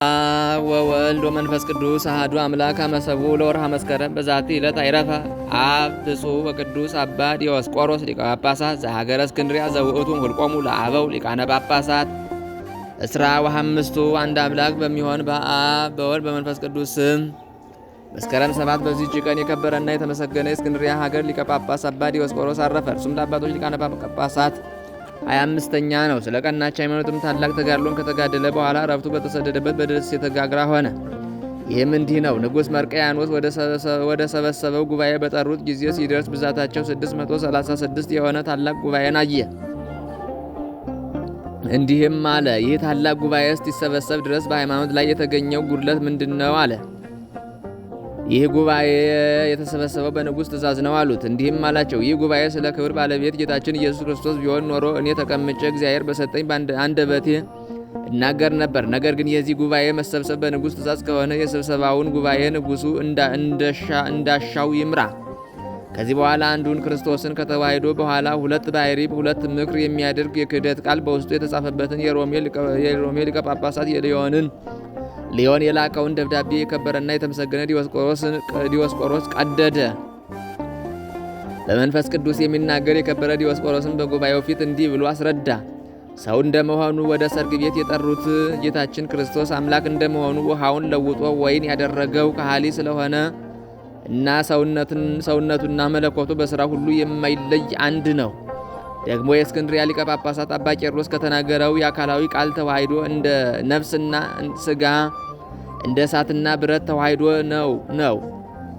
ወወልድ ወመንፈስ ቅዱስ አሐዱ አምላክ አመሰቡ ለወርሃ መስከረም በዛቲ ዕለት አይረፈ አብ ብፁዕ ወቅዱስ አባ ዲዮስቆሮስ ሊቀ ጳጳሳት ዘሀገረ እስክንድርያ ዘውእቱ ሁልቆሙ ለአበው ሊቃነ ጳጳሳት። እስራ ወሐምስቱ አንድ አምላክ በሚሆን በአብ በወልድ በመንፈስ ቅዱስ ስም መስከረም 7 በዚህች ቀን የከበረና የተመሰገነ የእስክንድርያ ሀገር ሊቀ ጳጳስ አባ ዲዮስቆሮስ አረፈ። እርሱም ለአባቶች ሊቃነ ጳጳሳት 25ኛ ነው። ስለ ቀናች ሃይማኖትም ታላቅ ተጋድሎን ከተጋደለ በኋላ ረፍቱ በተሰደደበት በደሴተ ጋግራ ሆነ። ይህም እንዲህ ነው። ንጉሥ መርቀያኖስ ወደ ሰበሰበው ጉባኤ በጠሩት ጊዜ ሲደርስ ብዛታቸው 636 የሆነ ታላቅ ጉባኤን አየ። እንዲህም አለ። ይህ ታላቅ ጉባኤ እስኪሰበሰብ ድረስ በሃይማኖት ላይ የተገኘው ጉድለት ምንድን ነው? አለ። ይህ ጉባኤ የተሰበሰበው በንጉሥ ትእዛዝ ነው አሉት። እንዲህም አላቸው። ይህ ጉባኤ ስለ ክብር ባለቤት ጌታችን ኢየሱስ ክርስቶስ ቢሆን ኖሮ እኔ ተቀምጬ እግዚአብሔር በሰጠኝ አንደበቴ እናገር ነበር። ነገር ግን የዚህ ጉባኤ መሰብሰብ በንጉሥ ትእዛዝ ከሆነ የስብሰባውን ጉባኤ ንጉሡ እንዳሻው ይምራ። ከዚህ በኋላ አንዱን ክርስቶስን ከተዋሕዶ በኋላ ሁለት ባሕሪ ሁለት ምክር የሚያደርግ የክህደት ቃል በውስጡ የተጻፈበትን የሮሜ ሊቀ ጳጳሳት ሊዮን የላከውን ደብዳቤ የከበረና የተመሰገነ ዲዮስቆሮስ ቀደደ። በመንፈስ ቅዱስ የሚናገር የከበረ ዲዮስቆሮስን በጉባኤው ፊት እንዲህ ብሎ አስረዳ። ሰው እንደመሆኑ ወደ ሰርግ ቤት የጠሩት ጌታችን ክርስቶስ አምላክ እንደመሆኑ ውሃውን ለውጦ ወይን ያደረገው ከሃሊ ስለሆነ እና ሰውነቱና መለኮቱ በሥራ ሁሉ የማይለይ አንድ ነው። ደግሞ የእስክንድርያ ሊቀ ጳጳሳት አባ ቄርሎስ ከተናገረው የአካላዊ ቃል ተዋሕዶ እንደ ነፍስና ሥጋ እንደ እሳትና ብረት ተዋሕዶ ነው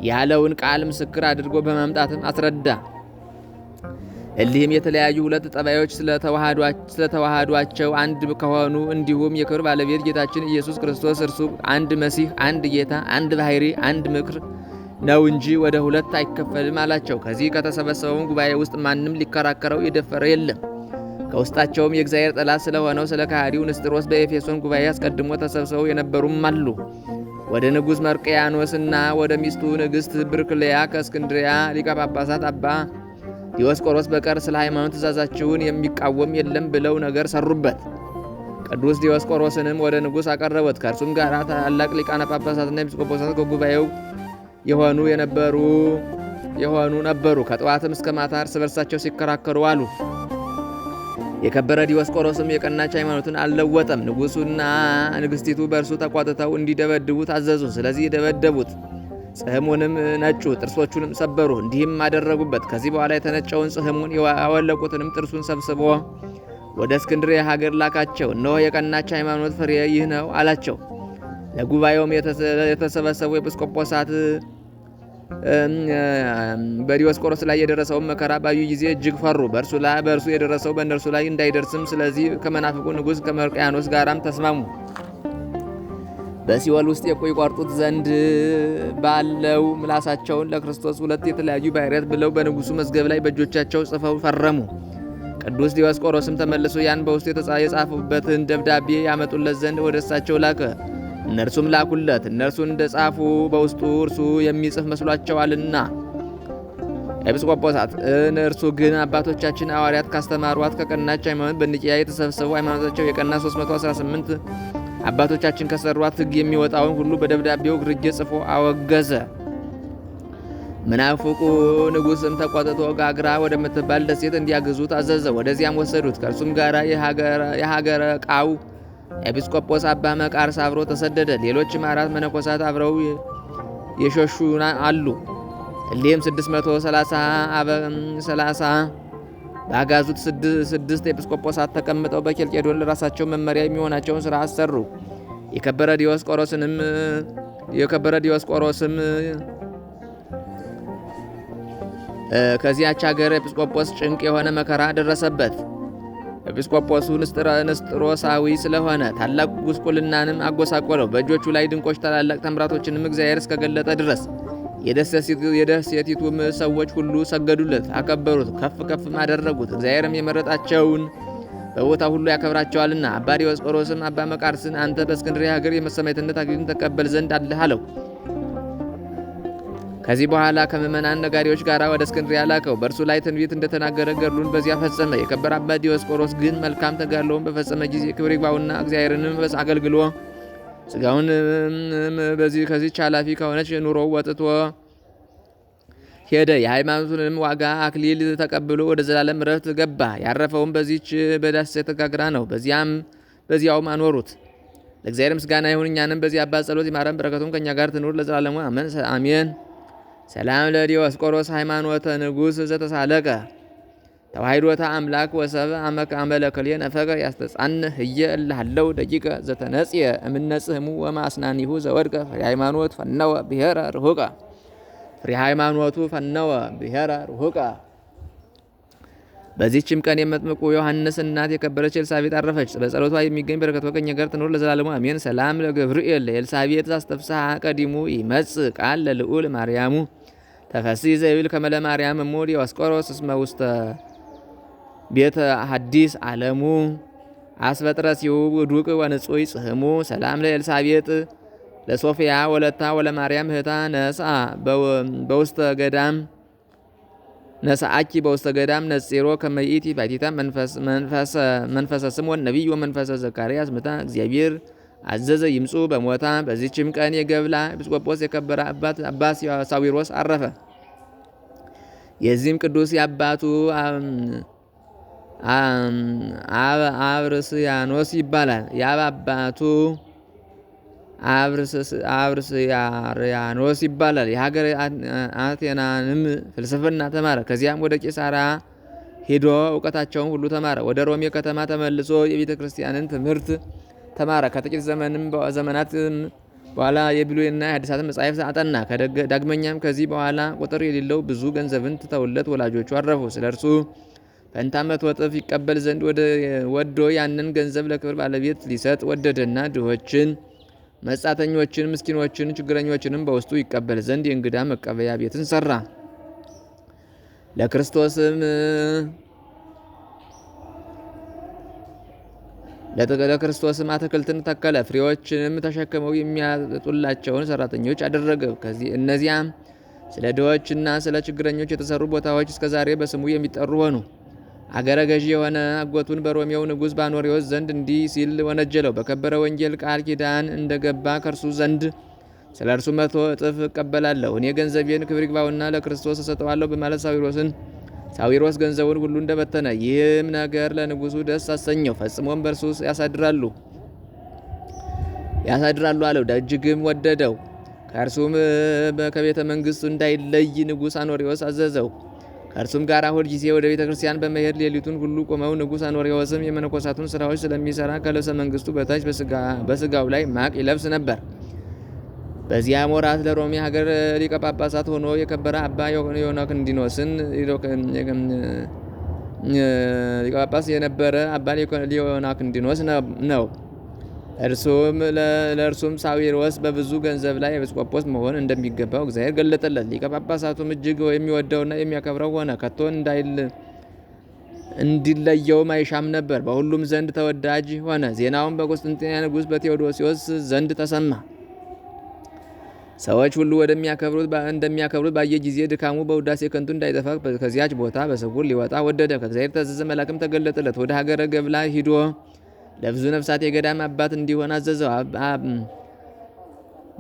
ያለውን ቃል ምስክር አድርጎ በማምጣትም አስረዳ። እሊህም የተለያዩ ሁለት ጠባዮች ስለተዋሃዷቸው አንድ ከሆኑ እንዲሁም የክብር ባለቤት ጌታችን ኢየሱስ ክርስቶስ እርሱ አንድ መሲህ፣ አንድ ጌታ፣ አንድ ባሕሪ፣ አንድ ምክር ነው እንጂ ወደ ሁለት አይከፈልም አላቸው። ከዚህ ከተሰበሰበው ጉባኤ ውስጥ ማንም ሊከራከረው የደፈረ የለም። ከውስጣቸውም የእግዚአብሔር ጠላት ስለሆነው ስለ ከሃዲው ንስጥሮስ በኤፌሶን ጉባኤ አስቀድሞ ተሰብስበው የነበሩም አሉ። ወደ ንጉሥ መርቀያኖስና ወደ ሚስቱ ንግሥት ብርክልያ ከእስክንድርያ ሊቀ ጳጳሳት አባ ዲዮስቆሮስ በቀር ስለ ሃይማኖት ትእዛዛችሁን የሚቃወም የለም ብለው ነገር ሰሩበት። ቅዱስ ዲዮስቆሮስንም ወደ ንጉሥ አቀረቡት። ከእርሱም ጋር ታላላቅ ሊቃነ ጳጳሳትና ኤጲስቆጶሳት ከጉባኤው የሆኑ ነበሩ። ከጠዋትም እስከ ማታ እርስ በርሳቸው ሲከራከሩ አሉ። የከበረ ዲዮስቆሮስም የቀናች ሃይማኖትን አልለወጠም። ንጉሡና ንግሥቲቱ በእርሱ ተቆጥተው እንዲደበድቡ ታዘዙ። ስለዚህ ደበደቡት። ጽሕሙንም ነጩ፣ ጥርሶቹንም ሰበሩ። እንዲህም አደረጉበት። ከዚህ በኋላ የተነጨውን ጽሕሙን ያወለቁትንም ጥርሱን ሰብስቦ ወደ እስክንድርያ ሀገር ላካቸው። እነሆ የቀናች ሃይማኖት ፍሬ ይህ ነው አላቸው። ለጉባኤውም የተሰበሰቡ ኤጲስቆጶሳት በዲዮስቆሮስ ላይ የደረሰውን መከራ ባዩ ጊዜ እጅግ ፈሩ። በእርሱ የደረሰው በእነርሱ ላይ እንዳይደርስም ስለዚህ ከመናፍቁ ንጉሥ ከመርቀያኖስ ጋራም ተስማሙ። በሲኦል ውስጥ ይቆርጡት ዘንድ ባለው ምላሳቸውን ለክርስቶስ ሁለት የተለያዩ ባሕርያት ብለው በንጉሡ መዝገብ ላይ በእጆቻቸው ጽፈው ፈረሙ። ቅዱስ ዲዮስቆሮስም ተመልሶ ያን በውስጡ የጻፉበትን ደብዳቤ ያመጡለት ዘንድ ወደ እሳቸው ላከ። እነርሱም ላኩለት። እነርሱ እንደ ጻፉ በውስጡ እርሱ የሚጽፍ መስሏቸዋልና ኤጲስቆጶሳት። እነርሱ ግን አባቶቻችን ሐዋርያት ካስተማሯት ከቀናች ሃይማኖት በኒቅያ የተሰበሰቡ ሃይማኖታቸው የቀና 318 አባቶቻችን ከሰሯት ሕግ የሚወጣውን ሁሉ በደብዳቤው ግርጌ ጽፎ አወገዘ። መናፍቁ ንጉሥም ተቆጥቶ ጋግራ ወደምትባል ደሴት እንዲያግዙት አዘዘ። ወደዚያም ወሰዱት። ከእርሱም ጋር የሀገረ ቃው ኤጲስቆጶስ አባ መቃርስ አብሮ ተሰደደ። ሌሎችም 4 መነኮሳት አብረው የሸሹ አሉ። እሊህም 630 ባጋዙት 6 ኤጲስቆጶሳት ተቀምጠው በኬልቄዶን ለራሳቸው መመሪያ የሚሆናቸውን ሥራ አሰሩ። የከበረ ዲዮስቆሮስም ከዚያች ሀገር ኤጲስቆጶስ ጭንቅ የሆነ መከራ ደረሰበት። ኤጲስቆጶሱ ንስጥሮሳዊ ስለሆነ ታላቅ ጉስቁልናንም አጎሳቆለው። በእጆቹ ላይ ድንቆች ታላላቅ ተምራቶችንም እግዚአብሔር እስከገለጠ ድረስ የደሴቲቱም ሰዎች ሁሉ ሰገዱለት፣ አከበሩት፣ ከፍ ከፍም አደረጉት። እግዚአብሔርም የመረጣቸውን በቦታ ሁሉ ያከብራቸዋልና። አባ ዲዮስቆሮስም አባ መቃርስን አንተ በእስክንድርያ ሀገር የሰማዕትነት አክሊልን ተቀበል ዘንድ አለህ አለው። ከዚህ በኋላ ከምእመናን ነጋሪዎች ጋር ወደ እስክንድርያ ላከው። በእርሱ ላይ ትንቢት እንደተናገረ ገድሉን በዚያ ፈጸመ። የከበረ አባ ዲዮስቆሮስ ግን መልካም ተጋድሎውን በፈጸመ ጊዜ ክብር ይግባውና እግዚአብሔርንም አገልግሎ ስጋውን ከዚች ኃላፊ ከሆነች ኑሮ ወጥቶ ሄደ። የሃይማኖቱንም ዋጋ አክሊል ተቀብሎ ወደ ዘላለም ረፍት ገባ። ያረፈውም በዚች በደሴት ጋግራ ነው። በዚያውም አኖሩት። ለእግዚአብሔር ምስጋና ይሁን። እኛንም በዚህ አባት ጸሎት ይማረን፣ በረከቱም ከእኛ ጋር ትኑር ለዘላለሙ አሜን። ሰላም ለዲዮስቆሮስ ሃይማኖተ ንጉሥ ዘተሳለቀ ተዋሂዶታ አምላክ ወሰብ አመለከል ነፈቀ ያስተጻን ህየ እልሃለው ደቂቀ ዘተነጽየ እምነጽህሙ ወማስናኒሁ ዘወድቀ ፍሬ ሃይማኖት ፈነወ ብሔረ ርሁቀ ፍሬ ሃይማኖቱ ፈነወ ብሔረ ርሁቀ። በዚህችም ቀን የመጥምቁ ዮሐንስ እናት የከበረች ኤልሳቤጥ አረፈች። በጸሎቷ የሚገኝ በረከት ከእኛ ጋር ትኑር ለዘላለሙ አሜን። ሰላም ለገብርኤል ለኤልሳቤጥ አስተፍስሐ ቀዲሙ ይመጽእ ቃል ለልዑል ማርያሙ ተፈሲ ዘይብል ከመለ ማርያም እሙ ዲዮስቆሮስ እስመ ውስተ ቤተ ሐዲስ ዓለሙ አስበጥረሲሁ ውዱቅ ወንጹይ ጽህሙ። ሰላም ለኤልሳቤጥ ለሶፊያ ወለታ ወለማርያም እህታ ነስአ በውስተ ገዳም ነስአኪ በውስተ ገዳም ነጽሮ ከመይእቲ ባቲታ መንፈሰ ስምዖን ነቢይ ወመንፈሰ ዘካርያስ ምታ እግዚአብሔር አዘዘ ይምጹ በሞታ። በዚችም ቀን የገብላ ኤጲስቆጶስ የከበረ አባ ሳዊሮስ አረፈ። የዚህም ቅዱስ የአባቱ አብርስያኖስ ይባላል። የአባቱ አብርስያኖስ ይባላል። የሀገር አቴናንም ፍልስፍና ተማረ። ከዚያም ወደ ቂሳራ ሄዶ እውቀታቸውን ሁሉ ተማረ። ወደ ሮሜ ከተማ ተመልሶ የቤተ ክርስቲያንን ትምህርት ተማረ። ከጥቂት ዘመናት በኋላ የብሉይና የሐዲሳትን መጻሕፍት አጠና። ዳግመኛም ከዚህ በኋላ ቁጥር የሌለው ብዙ ገንዘብን ትተውለት ወላጆቹ አረፉ። ስለ እርሱ ፈንታ መቶ እጥፍ ይቀበል ዘንድ ወዶ ያንን ገንዘብ ለክብር ባለቤት ሊሰጥ ወደደና ድሆችን፣ መጻተኞችን፣ ምስኪኖችን፣ ችግረኞችንም በውስጡ ይቀበል ዘንድ የእንግዳ መቀበያ ቤትን ሰራ። ለክርስቶስም አትክልትን ተከለ። ፍሬዎችንም ተሸክመው የሚያጡላቸውን ሰራተኞች አደረገ። እነዚያም ስለ ድሆችና ስለ ችግረኞች የተሰሩ ቦታዎች እስከዛሬ በስሙ የሚጠሩ ሆኑ። አገረ ገዢ የሆነ አጎቱን በሮሜው ንጉሥ ባኖሪዎስ ዘንድ እንዲህ ሲል ወነጀለው። በከበረ ወንጌል ቃል ኪዳን እንደገባ ከእርሱ ዘንድ ስለ እርሱ 100 እጥፍ እቀበላለሁ። እኔ ገንዘቤን ክብር ይግባውና ለክርስቶስ እሰጠዋለሁ በማለት ሳዊሮስ ገንዘቡን ሁሉ እንደበተነ፣ ይህም ነገር ለንጉሱ ደስ አሰኘው። ፈጽሞም በእርሱ ያሳድራሉ አለው። እጅግም ወደደው። ከእርሱም ከቤተ መንግስቱ እንዳይለይ ንጉሥ አኖሪዎስ አዘዘው። ከእርሱም ጋር ሁል ጊዜ ወደ ቤተ ክርስቲያን በመሄድ ሌሊቱን ሁሉ ቆመው። ንጉሥ አኖሪዎስም የመነኮሳቱን ስራዎች ስለሚሰራ ከልብሰ መንግስቱ በታች በስጋው ላይ ማቅ ይለብስ ነበር። በዚያም ወራት ለሮሜ ሀገር ሊቀ ጳጳሳት ሆኖ የከበረ አባ ሊዮናክንዲኖስን ሊቀ ጳጳስ የነበረ አባ ሊዮናክንዲኖስ ነው። ለእርሱም ሳዊሮስ በብዙ ገንዘብ ላይ ኤጲስቆጶስ መሆን እንደሚገባው እግዚአብሔር ገለጠለት። ሊቀ ጳጳሳቱም እጅግ የሚወደውና የሚያከብረው ሆነ። ከቶ እንዲለየውም አይሻም ነበር። በሁሉም ዘንድ ተወዳጅ ሆነ። ዜናውም በቆስጥንጥንያ ንጉሥ በቴዎዶሲዎስ ዘንድ ተሰማ። ሰዎች ሁሉ እንደሚያከብሩት ባየ ጊዜ ድካሙ በውዳሴ ከንቱ እንዳይጠፋ ከዚያች ቦታ በስውር ሊወጣ ወደደ። ከእግዚአብሔር ታዘዘ። መልአክም ተገለጠለት። ወደ ሀገረ ገብላ ሂዶ ለብዙ ነፍሳት የገዳም አባት እንዲሆን አዘዘው።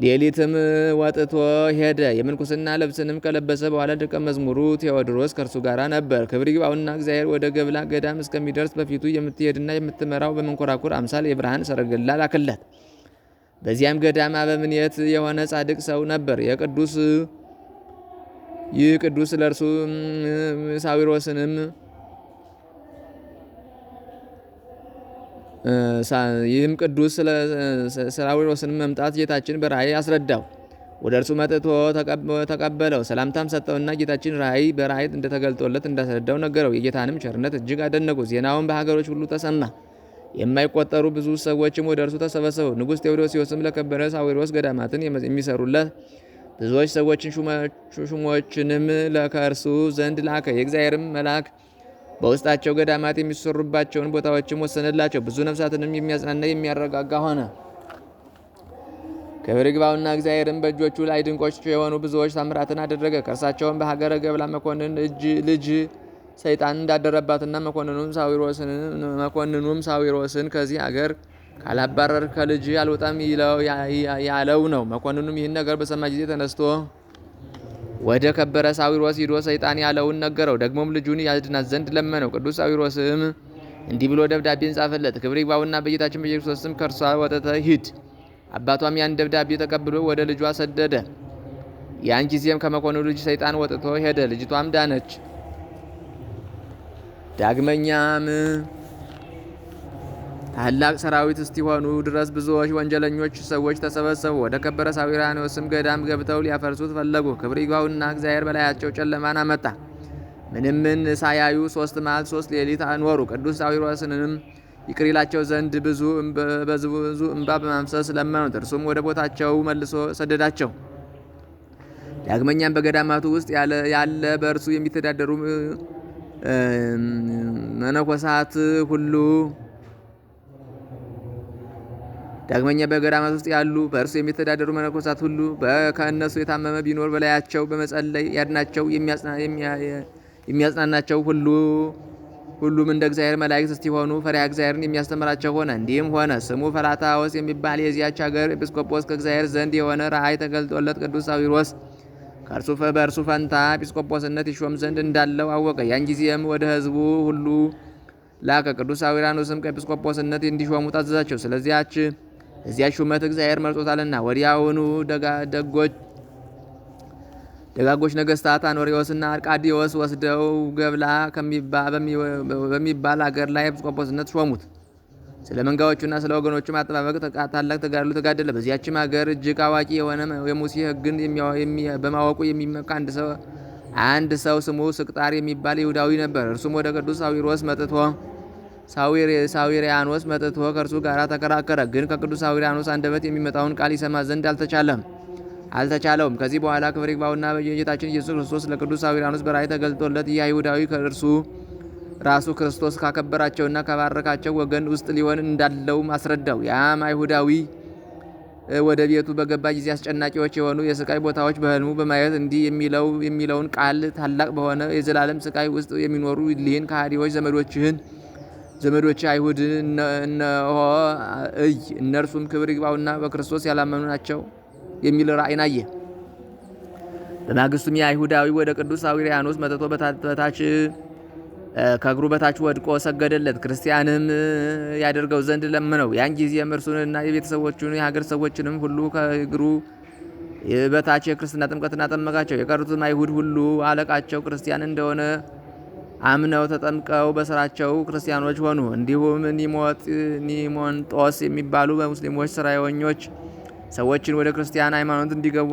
ሌሊትም ወጥቶ ሄደ። የምንኩስና ልብስንም ከለበሰ በኋላ ደቀ መዝሙሩ ቴዎድሮስ ከእርሱ ጋር ነበር። ክብር ይግባውና እግዚአብሔር ወደ ገብላ ገዳም እስከሚደርስ በፊቱ የምትሄድና የምትመራው በመንኮራኩር አምሳል የብርሃን ሰረገላ ላክለት። በዚያም ገዳም አበምኔት የሆነ ጻድቅ ሰው ነበር። ይህ ቅዱስ ለእርሱ ሳዊሮስንም ይህም ቅዱስ ሳዊሮስንም መምጣት ጌታችን በራእይ አስረዳው። ወደ እርሱ መጥቶ ተቀበለው። ሰላምታም ሰጠውና ጌታችን በራእይ እንደተገልጦለት እንዳስረዳው ነገረው። የጌታንም ቸርነት እጅግ አደነቁ። ዜናውን በሀገሮች ሁሉ ተሰማ። የማይቆጠሩ ብዙ ሰዎችም ወደ እርሱ ተሰበሰቡ። ንጉሥ ቴዎዶሲዎስም ለከበረ ሳዊሮስ ገዳማትን የሚሰሩለት ብዙዎች ሰዎችን ሹሞችንም ከእርሱ ዘንድ ላከ። የእግዚአብሔርም መልአክ በውስጣቸው ገዳማት የሚሰሩባቸውን ቦታዎችም ወሰነላቸው። ብዙ ነፍሳትንም የሚያጽናና የሚያረጋጋ ሆነ። ክብር ይግባውና እግዚአብሔርም በእጆቹ ላይ ድንቆች የሆኑ ብዙዎች ታምራትን አደረገ። ከእርሳቸውም በሀገረ ገብላ መኮንን ልጅ ሰይጣን እንዳደረባትና መኮንኑም ሳዊሮስን ከዚህ አገር ካላባረር ከልጅ አልወጣም ያለው ነው። መኮንኑም ይህን ነገር በሰማ ጊዜ ተነስቶ ወደ ከበረ ሳዊሮስ ሂዶ ሰይጣን ያለውን ነገረው። ደግሞም ልጁን ያድናት ዘንድ ለመነው። ቅዱስ ሳዊሮስም እንዲህ ብሎ ደብዳቤን ጻፈለት። ክብር ይግባውና በጌታችን በኢየሱስ ክርስቶስ ስም ከእርሷ ወጥተህ ሂድ። አባቷም ያን ደብዳቤ ተቀብሎ ወደ ልጇ ሰደደ። ያን ጊዜም ከመኮንኑ ልጅ ሰይጣን ወጥቶ ሄደ። ልጅቷም ዳነች። ዳግመኛም ታላቅ ሰራዊት እስቲሆኑ ድረስ ብዙዎች ወንጀለኞች ሰዎች ተሰበሰቡ። ወደ ከበረ ሳዊራኖስም ገዳም ገብተው ሊያፈርሱት ፈለጉ። ክብር ይግባውና እግዚአብሔር በላያቸው ጨለማን አመጣ። ምንም ሳያዩ 3 መዓልት 3 ሌሊት አኖሩ። ቅዱስ ሳዊሮስንም ይቅር ይላቸው ዘንድ ብዙ እንባ በማፍሰስ ለመኑት። እርሱም ወደ ቦታቸው መልሶ ሰደዳቸው። ዳግመኛም በገዳማቱ ውስጥ ያለ በእርሱ የሚተዳደሩ መነኮሳት ሁሉ ከእነሱ የታመመ ቢኖር በላያቸው በመጸለይ ያድናቸው የሚያጽናናቸው ሁሉም እንደ እግዚአብሔር መላእክት እስቲሆኑ ፈሪሃ እግዚአብሔርን የሚያስተምራቸው ሆነ። እንዲህም ሆነ። ስሙ ፈላታዎስ የሚባል የዚያች ሀገር ኤጲስቆጶስ ከእግዚአብሔር ዘንድ የሆነ ራእይ ተገልጦለት ቅዱስ ሳዊሮስ በእርሱ ፈንታ ኤጲስቆጶስነት ይሾም ዘንድ እንዳለው አወቀ። ያን ጊዜም ወደ ሕዝቡ ሁሉ ላከ። ቅዱስ ሳዊራኖስም ከኤጲስቆጶስነት እንዲሾሙ ታዘዛቸው። ስለዚያች ሹመት እግዚአብሔር መርጦታልና። ወዲያውኑ ደጋጎች ነገስታት አኖሪዎስና አርቃዲዎስ ወስደው ገብላ በሚባል አገር ላይ ኤጲስቆጶስነት ሾሙት። ስለ መንጋዎቹና ስለ ወገኖቹ ማጠባበቅ ታላቅ ተጋድሎ ተጋደለ። በዚያችም ሀገር እጅግ አዋቂ የሆነ የሙሴ ሕግን በማወቁ የሚመካ አንድ ሰው ስሙ ስቅጣር የሚባል ይሁዳዊ ነበር። እርሱም ወደ ቅዱስ ሳዊሪያኖስ መጥቶ ከእርሱ ጋር ተከራከረ። ግን ከቅዱስ ሳዊሪያኖስ አንደበት የሚመጣውን ቃል ይሰማ ዘንድ አልተቻለውም። ከዚህ በኋላ ክብር ይግባውና በጌታችን ኢየሱስ ክርስቶስ ለቅዱስ ሳዊሪያኖስ በራእይ ተገልጦለት ይህ አይሁዳዊ ከእርሱ ራሱ ክርስቶስ ካከበራቸውና ከባረካቸው ወገን ውስጥ ሊሆን እንዳለው አስረዳው። ያም አይሁዳዊ ወደ ቤቱ በገባ ጊዜ አስጨናቂዎች የሆኑ የስቃይ ቦታዎች በህልሙ በማየት እንዲህ የሚለውን ቃል ታላቅ በሆነ የዘላለም ስቃይ ውስጥ የሚኖሩ እሊህን ከሃዲዎች ዘመዶች አይሁድ እነሆ እነርሱም ክብር ይግባውና በክርስቶስ ያላመኑ ናቸው የሚል ራእይን አየ። በማግስቱም የአይሁዳዊ ወደ ቅዱስ ሳዊሪያኖስ መጥቶ ከእግሩ በታች ወድቆ ሰገደለት። ክርስቲያንም ያደርገው ዘንድ ለመነው። ያን ጊዜም እርሱንና የቤተሰቦቹን የሀገር ሰዎችንም ሁሉ ከእግሩ በታች የክርስትና ጥምቀትን አጠመቃቸው። የቀሩትም አይሁድ ሁሉ አለቃቸው ክርስቲያን እንደሆነ አምነው ተጠምቀው በስራቸው ክርስቲያኖች ሆኑ። እንዲሁም ኒሞንጦስ የሚባሉ በሙስሊሞች ስራዮኞች ሰዎችን ወደ ክርስቲያን ሃይማኖት እንዲገቡ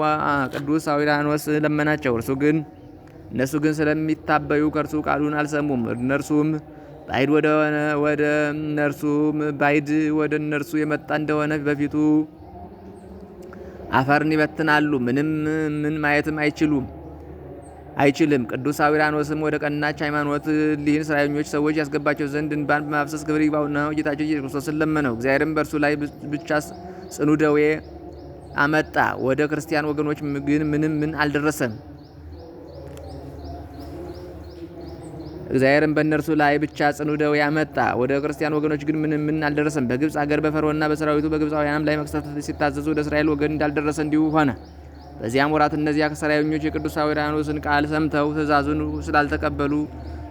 ቅዱስ ሳዊራኖስ ለመናቸው። እነሱ ግን ስለሚታበዩ ከእርሱ ቃሉን አልሰሙም። እነርሱም ባዕድ ወደ እነርሱ የመጣ እንደሆነ በፊቱ አፈርን ይበትናሉ። ምን ማየትም አይችልም። ቅዱስ ሳዊራኖስም ወደ ቀናች ሃይማኖት ሊህን ስራዮኞች ሰዎች ያስገባቸው ዘንድ እንባን በማፍሰስ ክብር ይግባውና ጌታችን ኢየሱስ ክርስቶስን ለመነው። እግዚአብሔርም በእርሱ ላይ ብቻ ጽኑ ደዌ አመጣ። ወደ ክርስቲያን ወገኖች ግን ምን አልደረሰም። እግዚአብሔርም በእነርሱ ላይ ብቻ ጽኑ ደዌ አመጣ። ወደ ክርስቲያን ወገኖች ግን ምን አልደረሰም። በግብፅ አገር በፈርዖንና በሰራዊቱ በግብፃውያንም ላይ መቅሰፍት ሲታዘዙ ወደ እስራኤል ወገን እንዳልደረሰ እንዲሁ ሆነ። በዚያም ወራት እነዚያ ሰራዮኞች የቅዱስ ሳዊራኖስን ቃል ሰምተው ትእዛዙን ስላልተቀበሉ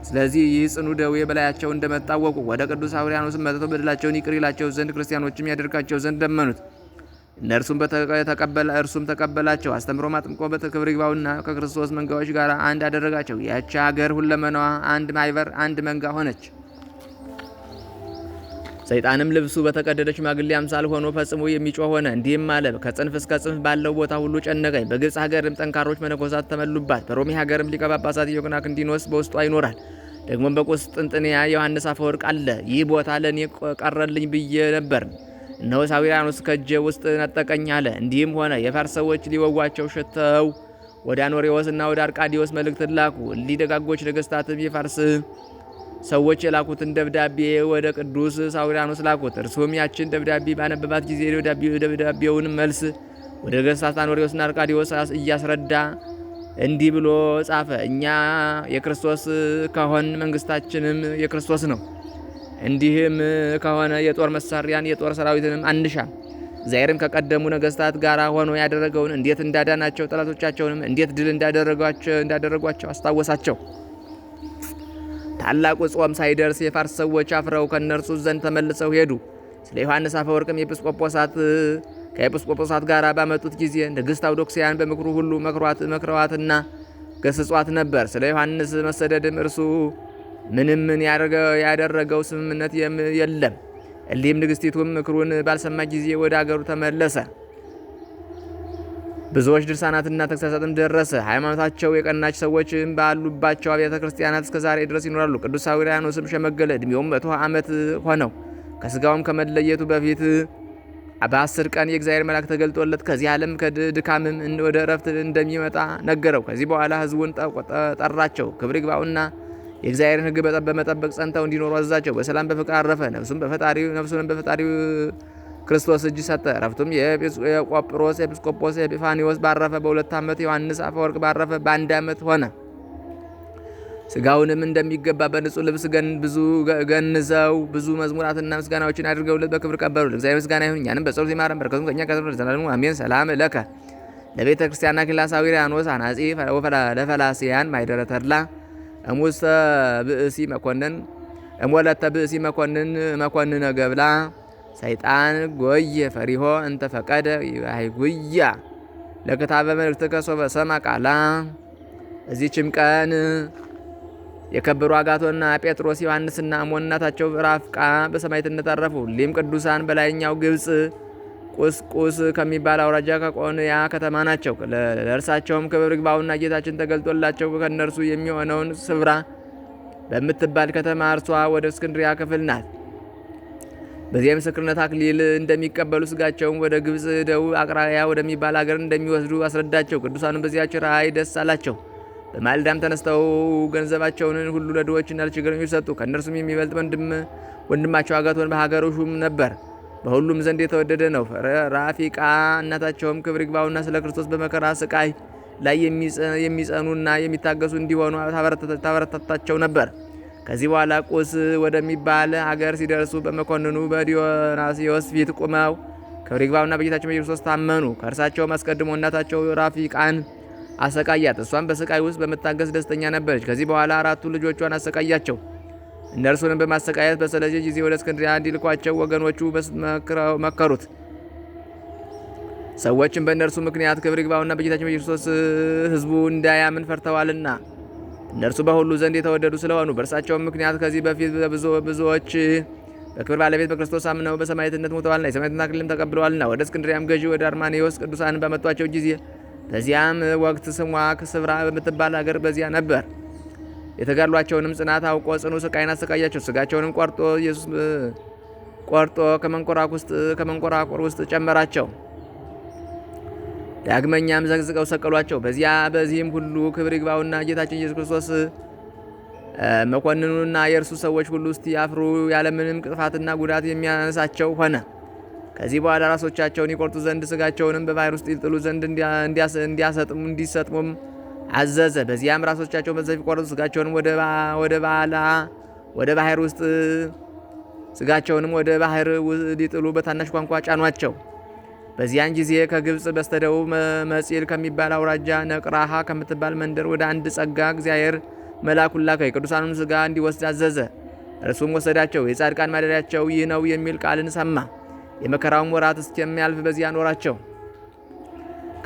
ስለዚህ ይህ ጽኑ ደዌ በላያቸው እንደመጣ አወቁ። ወደ ቅዱስ ሳዊራኖስም መጥተው በደላቸውን ይቅር ይላቸው ዘንድ ክርስቲያኖችም ያደርጋቸው ዘንድ ለመኑት። እርሱም ተቀበላቸው። አስተምሮ አጥምቆ በክብር ይግባውና ከክርስቶስ መንጋዎች ጋር አንድ አደረጋቸው። ያቺ ሀገር ሁለመናዋ አንድ ማይበር አንድ መንጋ ሆነች። ሰይጣንም ልብሱ በተቀደደ ሽማግሌ አምሳል ሆኖ ፈጽሞ የሚጮህ ሆነ። እንዲህም አለ፣ ከጽንፍ እስከ ጽንፍ ባለው ቦታ ሁሉ ጨነቀኝ። በግብፅ ሀገርም ጠንካሮች መነኮሳት ተመሉባት። በሮሜ ሀገርም ሊቀ ጳጳሳት ኢዮቅናክንዲኖስ በውስጧ ይኖራል። ደግሞም በቁስጥንጥንያ ዮሐንስ አፈወርቅ አለ። ይህ ቦታ ለእኔ ቀረልኝ ብዬ ነበር፣ እነሆ ሳዊራኖስ ከእጄ ውስጥ ነጠቀኝ አለ። እንዲህም ሆነ። የፋርስ ሰዎች ሊወጓቸው ሸተው ወደ አኖሪዎስ እና ወደ አርቃዲዎስ መልእክትን ላኩ። እሊህ ደጋጎች ነገስታትም የፋርስ ሰዎች የላኩትን ደብዳቤ ወደ ቅዱስ ሳዊራኖስ ላኩት። እርሱም ያችን ደብዳቤ ባነበባት ጊዜ ደብዳቤውን መልስ ወደ ነገስታት አኖሪዎስና አርቃዲዎስ እያስረዳ እንዲህ ብሎ ጻፈ። እኛ የክርስቶስ ከሆን መንግስታችንም የክርስቶስ ነው። እንዲህም ከሆነ የጦር መሳሪያን የጦር ሰራዊትንም አንሻም። እግዚአብሔርም ከቀደሙ ነገሥታት ጋር ሆኖ ያደረገውን እንዴት እንዳዳናቸው ጠላቶቻቸውንም እንዴት ድል እንዳደረጓቸው አስታወሳቸው። ታላቁ ጾም ሳይደርስ የፋርስ ሰዎች አፍረው ከእነርሱ ዘንድ ተመልሰው ሄዱ። ስለ ዮሐንስ አፈወርቅም ከኤጲስቆጶሳት ጋር ባመጡት ጊዜ ንግሥት አውዶክስያን በምክሩ ሁሉ መክረዋትና ገስጿት ነበር። ስለ ዮሐንስ መሰደድም እርሱ ምን ያደረገው ስምምነት የለም። እሊህም ንግሥቲቱም ምክሩን ባልሰማ ጊዜ ወደ አገሩ ተመለሰ። ብዙዎች ድርሳናትና ተግሳጻትም ደረሰ። ሃይማኖታቸው የቀናች ሰዎችም ባሉባቸው አብያተ ክርስቲያናት እስከ ዛሬ ድረስ ይኖራሉ። ቅዱስ ሳዊሮኖስም ሸመገለ፣ ዕድሜውም 100 ዓመት ሆነው። ከስጋውም ከመለየቱ በፊት በ10 ቀን የእግዚአብሔር መልአክ ተገልጦለት ከዚህ ዓለም ከድካምም ወደ እረፍት እንደሚመጣ ነገረው። ከዚህ በኋላ ሕዝቡን ጠራቸው። ክብር ይግባውና የእግዚአብሔርን ሕግ በመጠበቅ ጸንተው እንዲኖሩ አዘዛቸው። በሰላም በፍቅር አረፈ። ነፍሱንም በፈጣሪው ክርስቶስ እጅ ሰጠ። እረፍቱም የቆጵሮስ ኤጲስቆጶስ ኤጲፋኒዎስ ባረፈ በ2 ዓመት፣ ዮሐንስ አፈወርቅ ባረፈ በ1 ዓመት ሆነ። ስጋውንም እንደሚገባ በንጹሕ ልብስ ገንዘው ብዙ መዝሙራትና ምስጋናዎችን አድርገውለት በክብር ቀበሩ። ለእግዚአብሔር ምስጋና ይሁን፣ እኛንም በጸሎት ይማረን፣ በረከቱም ከእኛ ጋር ለዘላለሙ አሜን። ሰላም ለከ ለቤተ ክርስቲያንና ሳዊሮኖስ አናጺ ለፈላስያን ማይደረ ተድላ እሙስተ ብእሲ መኮንን እሞለተ ብእሲ መኮንን ገብላ ሰይጣን ጎየ ፈሪሆ እንተ ፈቀደ ይጉያ ለክታበ መልእክት ከሶበ ሰማ ቃላ። እዚህችም ቀን የከበሩ አጋቶና ጴጥሮስ ዮሐንስና አሞን እናታቸው ራፍቃ በሰማዕትነት አረፉ። ሁሉም ቅዱሳን በላይኛው ግብጽ ቁስቁስ ከሚባል አውራጃ ከቆንያ ከተማ ናቸው። ለእርሳቸውም ክብር ይግባውና ጌታችን ተገልጦላቸው ከእነርሱ የሚሆነውን ስፍራ በምትባል ከተማ እርሷ ወደ እስክንድሪያ ክፍል ናት። በዚህ ምስክርነት አክሊል እንደሚቀበሉ ስጋቸውን ወደ ግብጽ ደቡብ አቅራቢያ ወደሚባል አገር እንደሚወስዱ አስረዳቸው። ቅዱሳንም በዚያች ራእይ ደስ አላቸው። በማልዳም ተነስተው ገንዘባቸውን ሁሉ ለድሆችና ለችግረኞች ሰጡ። ከእነርሱም የሚበልጥ ወንድማቸው አጋቶን በሀገሩ ሹም ነበር፣ በሁሉም ዘንድ የተወደደ ነው። ራፊቃ እናታቸውም ክብር ይግባውና ስለ ክርስቶስ በመከራ ስቃይ ላይ የሚጸኑና የሚታገሱ እንዲሆኑ ታበረታታቸው ነበር። ከዚህ በኋላ ቁስ ወደሚባል አገር ሲደርሱ በመኮንኑ በዲዮናስዮስ ፊት ቁመው ክብር ይግባውና በጌታችን በኢየሱስ ታመኑ። ከእርሳቸውም አስቀድሞ እናታቸው ራፊቃን አሰቃያት። እሷም በስቃይ ውስጥ በመታገስ ደስተኛ ነበረች። ከዚህ በኋላ 4ቱ ልጆቿን አሰቃያቸው። እነርሱንም በማሰቃየት በሰለቸ ጊዜ ወደ እስክንድርያ እንዲልኳቸው ወገኖቹ መከሩት። ሰዎችም በእነርሱ ምክንያት ክብር ይግባውና በጌታችን በኢየሱስ ሕዝቡ እንዳያምን ፈርተዋልና እነርሱ በሁሉ ዘንድ የተወደዱ ስለሆኑ በእርሳቸውም ምክንያት ከዚህ በፊት ብዙዎች በክብር ባለቤት በክርስቶስ አምነው በሰማዕትነት ሞተዋልና የሰማዕትነት አክሊልም ተቀብለዋልና። ወደ እስክንድርያም ገዢ ወደ አርማኔዎስ ቅዱሳን በመጧቸው ጊዜ በዚያም ወቅት ስሟ ስፍራ በምትባል አገር በዚያ ነበር። የተጋድሏቸውንም ጽናት አውቆ ጽኑ ስቃይን አሰቃያቸው። ስጋቸውንም ቆርጦ ከመንኮራኩር ውስጥ ጨመራቸው። ዳግመኛም ዘግዝቀው ሰቀሏቸው። በዚህም ሁሉ ክብር ይግባውና ጌታችን ኢየሱስ ክርስቶስ መኮንኑና የእርሱ ሰዎች ሁሉ እስኪያፍሩ ያለምንም ቅጥፋትና ጉዳት የሚያነሳቸው ሆነ። ከዚህ በኋላ ራሶቻቸውን ይቆርጡ ዘንድ ስጋቸውንም በባህር ውስጥ ይጥሉ ዘንድ እንዲሰጥሙም አዘዘ። በዚያም ራሶቻቸውን በሰይፍ ቆረጡ። ስጋቸውንም ወደ ባህር ውስጥ ስጋቸውንም ወደ ባህር ሊጥሉ በታናሽ ቋንቋ ጫኗቸው። በዚያን ጊዜ ከግብጽ በስተደቡብ መጺል ከሚባል አውራጃ ነቅራሃ ከምትባል መንደር ወደ አንድ ጸጋ እግዚአብሔር መልአኩን ላከ። የቅዱሳኑን ስጋ እንዲወስድ አዘዘ። እርሱም ወሰዳቸው። የጻድቃን ማደሪያቸው ይህ ነው የሚል ቃልን ሰማ። የመከራውን ወራት እስከሚያልፍ በዚያ ኖራቸው።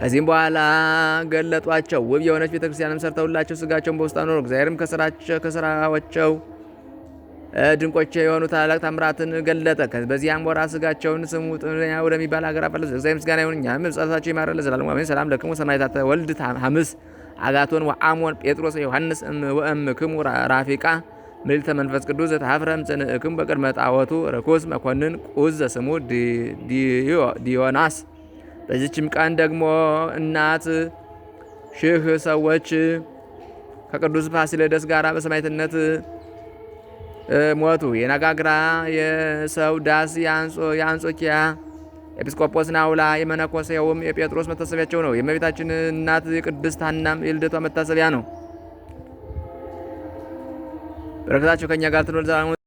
ከዚህም በኋላ ገለጧቸው። ውብ የሆነች ቤተክርስቲያንም ሰርተውላቸው ስጋቸውን በውስጥ አኖሩ። እግዚአብሔርም ከስራዎቸው ድንቆች የሆኑ ታላላቅ ታምራትን ገለጠ። በዚያም ወራት ስጋቸውን ስሙ ጥንያ ወደሚባል ሀገር አፈለሱ። እግዚአብሔር ምስጋና ይሁን፣ እኛም ጸሎታቸው ይማረን ለዘላለሙ አሜን። ሰላም ለክሙ ሰማዕታተ ወልድ ሐምስ አጋቶን ወአሞን ጴጥሮስ ዮሐንስ ወእምክሙ ራፊቃ ምልዕተ መንፈስ ቅዱስ ዘተሐፍረም ጽንዕክሙ በቅድመ ጣዖቱ ርኩስ መኮንን ቁዝ ዘስሙ ዲዮናስ። በዚችም ቀን ደግሞ እናት 1000 ሰዎች ከቅዱስ ፋሲለደስ ጋር በሰማዕትነት ሞቱ። የናጋግራ የሰው ዳስ የአንጾኪያ ኤጲስቆጶስ ናውላ የመነኮሴውም የጴጥሮስ መታሰቢያቸው ነው። የእመቤታችን እናት የቅድስት ሐናም የልደቷ መታሰቢያ ነው። በረከታቸው ከእኛ ጋር ትኖር ዘላለሙ